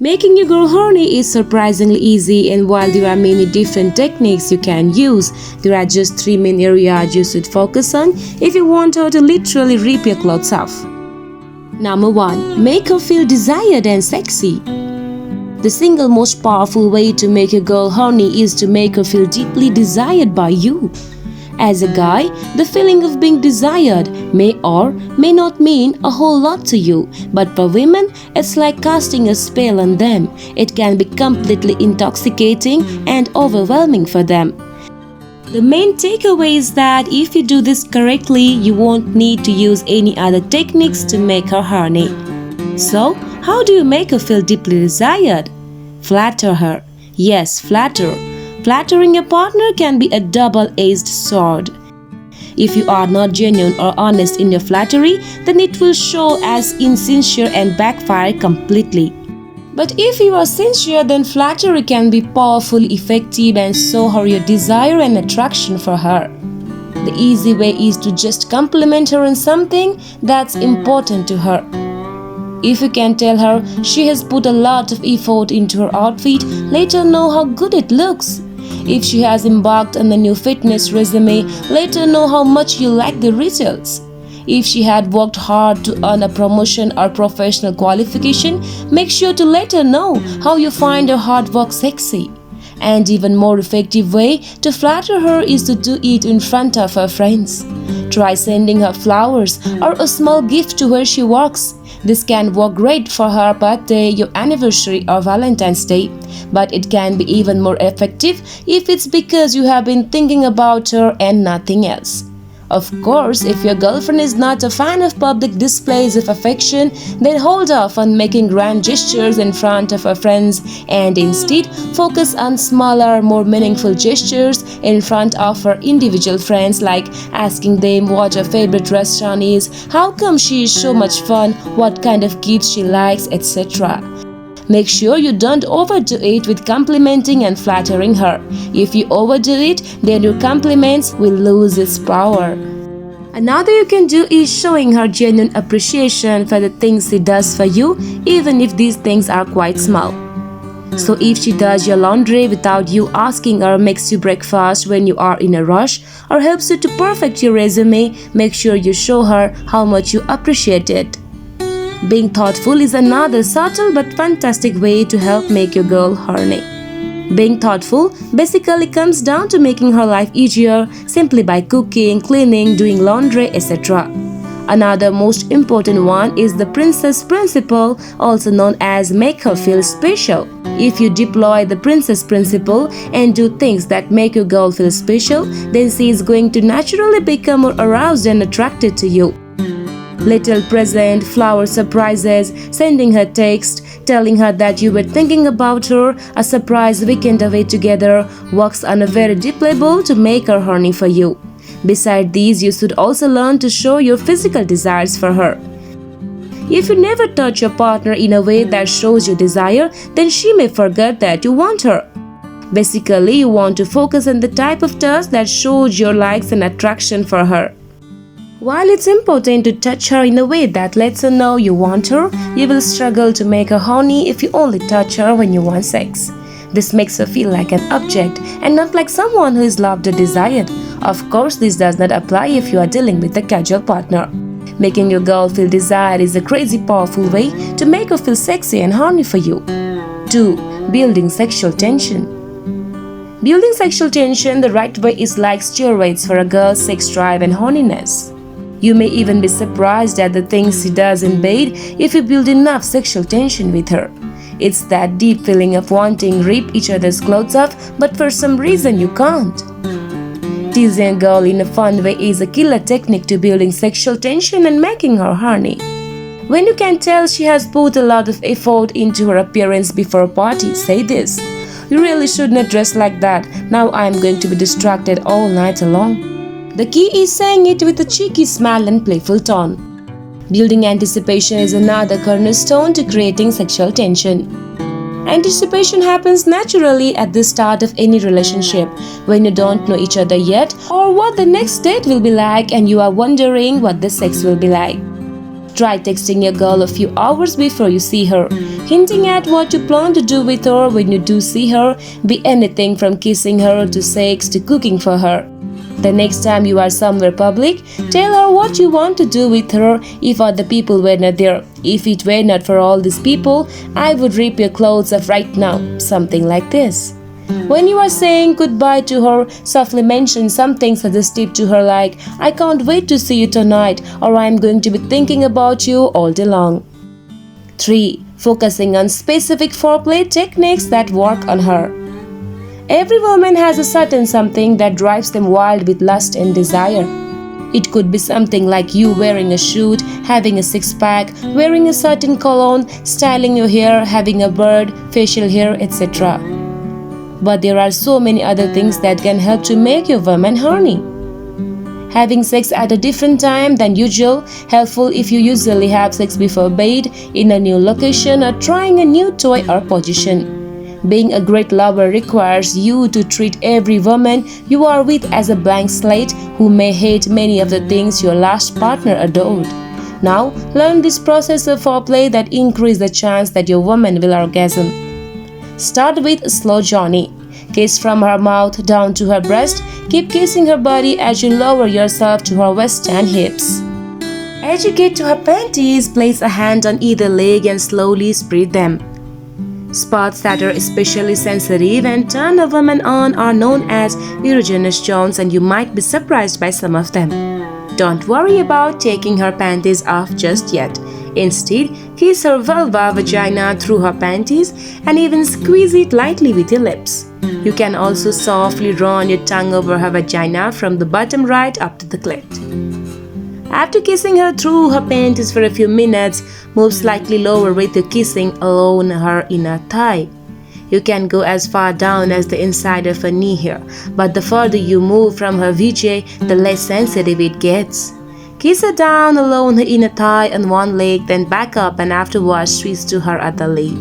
Making your girl horny is surprisingly easy, and while there are many different techniques you can use, there are just 3 main areas you should focus on if you want her to literally rip your clothes off. Number 1. Make her feel desired and sexy. The single most powerful way to make a girl horny is to make her feel deeply desired by you. As a guy, the feeling of being desired may or may not mean a whole lot to you, but for women, it's like casting a spell on them. It can be completely intoxicating and overwhelming for them. The main takeaway is that if you do this correctly, you won't need to use any other techniques to make her horny. So, how do you make her feel deeply desired? Flatter her. Yes, flatter. Flattering your partner can be a double-edged sword. If you are not genuine or honest in your flattery, then it will show as insincere and backfire completely. But if you are sincere, then flattery can be powerful, effective, and show her your desire and attraction for her. The easy way is to just compliment her on something that's important to her. If you can tell her she has put a lot of effort into her outfit, let her know how good it looks. If she has embarked on a new fitness regime, let her know how much you like the results. If she had worked hard to earn a promotion or professional qualification, make sure to let her know how you find her hard work sexy. And even more effective way to flatter her is to do it in front of her friends. Try sending her flowers or a small gift to where she works. This can work great for her birthday, your anniversary or Valentine's Day, but it can be even more effective if it's because you have been thinking about her and nothing else. Of course, if your girlfriend is not a fan of public displays of affection, then hold off on making grand gestures in front of her friends and instead focus on smaller, more meaningful gestures in front of her individual friends, like asking them what her favorite restaurant is, how come she is so much fun, what kind of gifts she likes, etc. Make sure you don't overdo it with complimenting and flattering her. If you overdo it, then your compliments will lose its power. Another you can do is showing her genuine appreciation for the things she does for you, even if these things are quite small. So if she does your laundry without you asking, or makes you breakfast when you are in a rush, or helps you to perfect your resume, make sure you show her how much you appreciate it. Being thoughtful is another subtle but fantastic way to help make your girl horny. Being thoughtful basically comes down to making her life easier simply by cooking, cleaning, doing laundry, etc. Another most important one is the princess principle, also known as make her feel special. If you deploy the princess principle and do things that make your girl feel special, then she is going to naturally become more aroused and attracted to you. Little present, flower surprises, sending her text, telling her that you were thinking about her, a surprise weekend away together works on a very deep level to make her horny for you. Besides these, you should also learn to show your physical desires for her. If you never touch your partner in a way that shows your desire, then she may forget that you want her. Basically, you want to focus on the type of touch that shows your likes and attraction for her. While it's important to touch her in a way that lets her know you want her, you will struggle to make her horny if you only touch her when you want sex. This makes her feel like an object and not like someone who is loved or desired. Of course, this does not apply if you are dealing with a casual partner. Making your girl feel desired is a crazy powerful way to make her feel sexy and horny for you. 2. Building sexual tension. Building sexual tension the right way is like steroids for a girl's sex drive and horniness. You may even be surprised at the things she does in bed if you build enough sexual tension with her. It's that deep feeling of wanting to rip each other's clothes off, but for some reason you can't. Teasing a girl in a fun way is a killer technique to building sexual tension and making her horny. When you can tell she has put a lot of effort into her appearance before a party, say this: "You really should not dress like that. Now I am going to be distracted all night long." The key is saying it with a cheeky smile and playful tone. Building anticipation is another cornerstone to creating sexual tension. Anticipation happens naturally at the start of any relationship, when you don't know each other yet or what the next date will be like and you are wondering what the sex will be like. Try texting your girl a few hours before you see her, hinting at what you plan to do with her when you do see her, be anything from kissing her to sex to cooking for her. The next time you are somewhere public, tell her what you want to do with her if other people were not there. If it were not for all these people, I would rip your clothes off right now. Something like this. When you are saying goodbye to her, softly mention something suggestive to her like, I can't wait to see you tonight, or I'm going to be thinking about you all day long. 3. Focusing on specific foreplay techniques that work on her. Every woman has a certain something that drives them wild with lust and desire. It could be something like you wearing a suit, having a six-pack, wearing a certain cologne, styling your hair, having a bird, facial hair, etc. But there are so many other things that can help to make your woman horny. Having sex at a different time than usual, helpful if you usually have sex before bed, in a new location, or trying a new toy or position. Being a great lover requires you to treat every woman you are with as a blank slate who may hate many of the things your last partner adored. Now, learn this process of foreplay that increases the chance that your woman will orgasm. Start with a slow journey. Kiss from her mouth down to her breast. Keep kissing her body as you lower yourself to her waist and hips. As you get to her panties, place a hand on either leg and slowly spread them. Spots that are especially sensitive and turn a woman on are known as erogenous zones, and you might be surprised by some of them. Don't worry about taking her panties off just yet. Instead, kiss her vulva vagina through her panties and even squeeze it lightly with your lips. You can also softly run your tongue over her vagina from the bottom right up to the clit. After kissing her through her panties for a few minutes, move slightly lower with your kissing along her inner thigh. You can go as far down as the inside of her knee here, but the further you move from her VJ, the less sensitive it gets. Kiss her down along her inner thigh on one leg, then back up and afterwards switch to her other leg.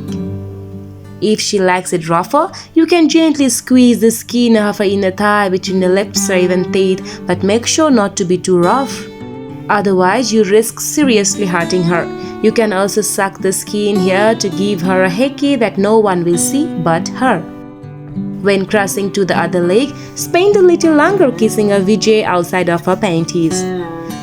If she likes it rougher, you can gently squeeze the skin of her inner thigh between the lips or even teeth, but make sure not to be too rough. Otherwise, you risk seriously hurting her. You can also suck the skin here to give her a hickey that no one will see but her. When crossing to the other leg, spend a little longer kissing her VJ outside of her panties.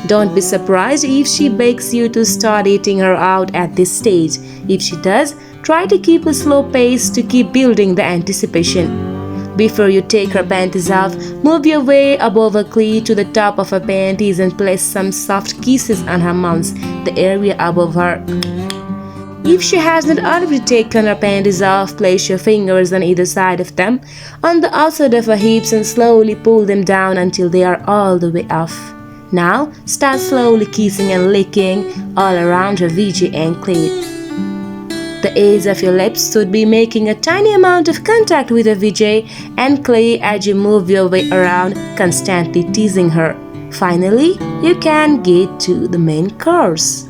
Don't be surprised if she begs you to start eating her out at this stage. If she does, try to keep a slow pace to keep building the anticipation. Before you take her panties off, move your way above her clit to the top of her panties and place some soft kisses on her mouth, the area above her. If she has not already taken her panties off, place your fingers on either side of them, on the outside of her hips, and slowly pull them down until they are all the way off. Now, start slowly kissing and licking all around her VJ and clit. The edge of your lips should be making a tiny amount of contact with her VJ and clit as you move your way around, constantly teasing her. Finally, you can get to the main course.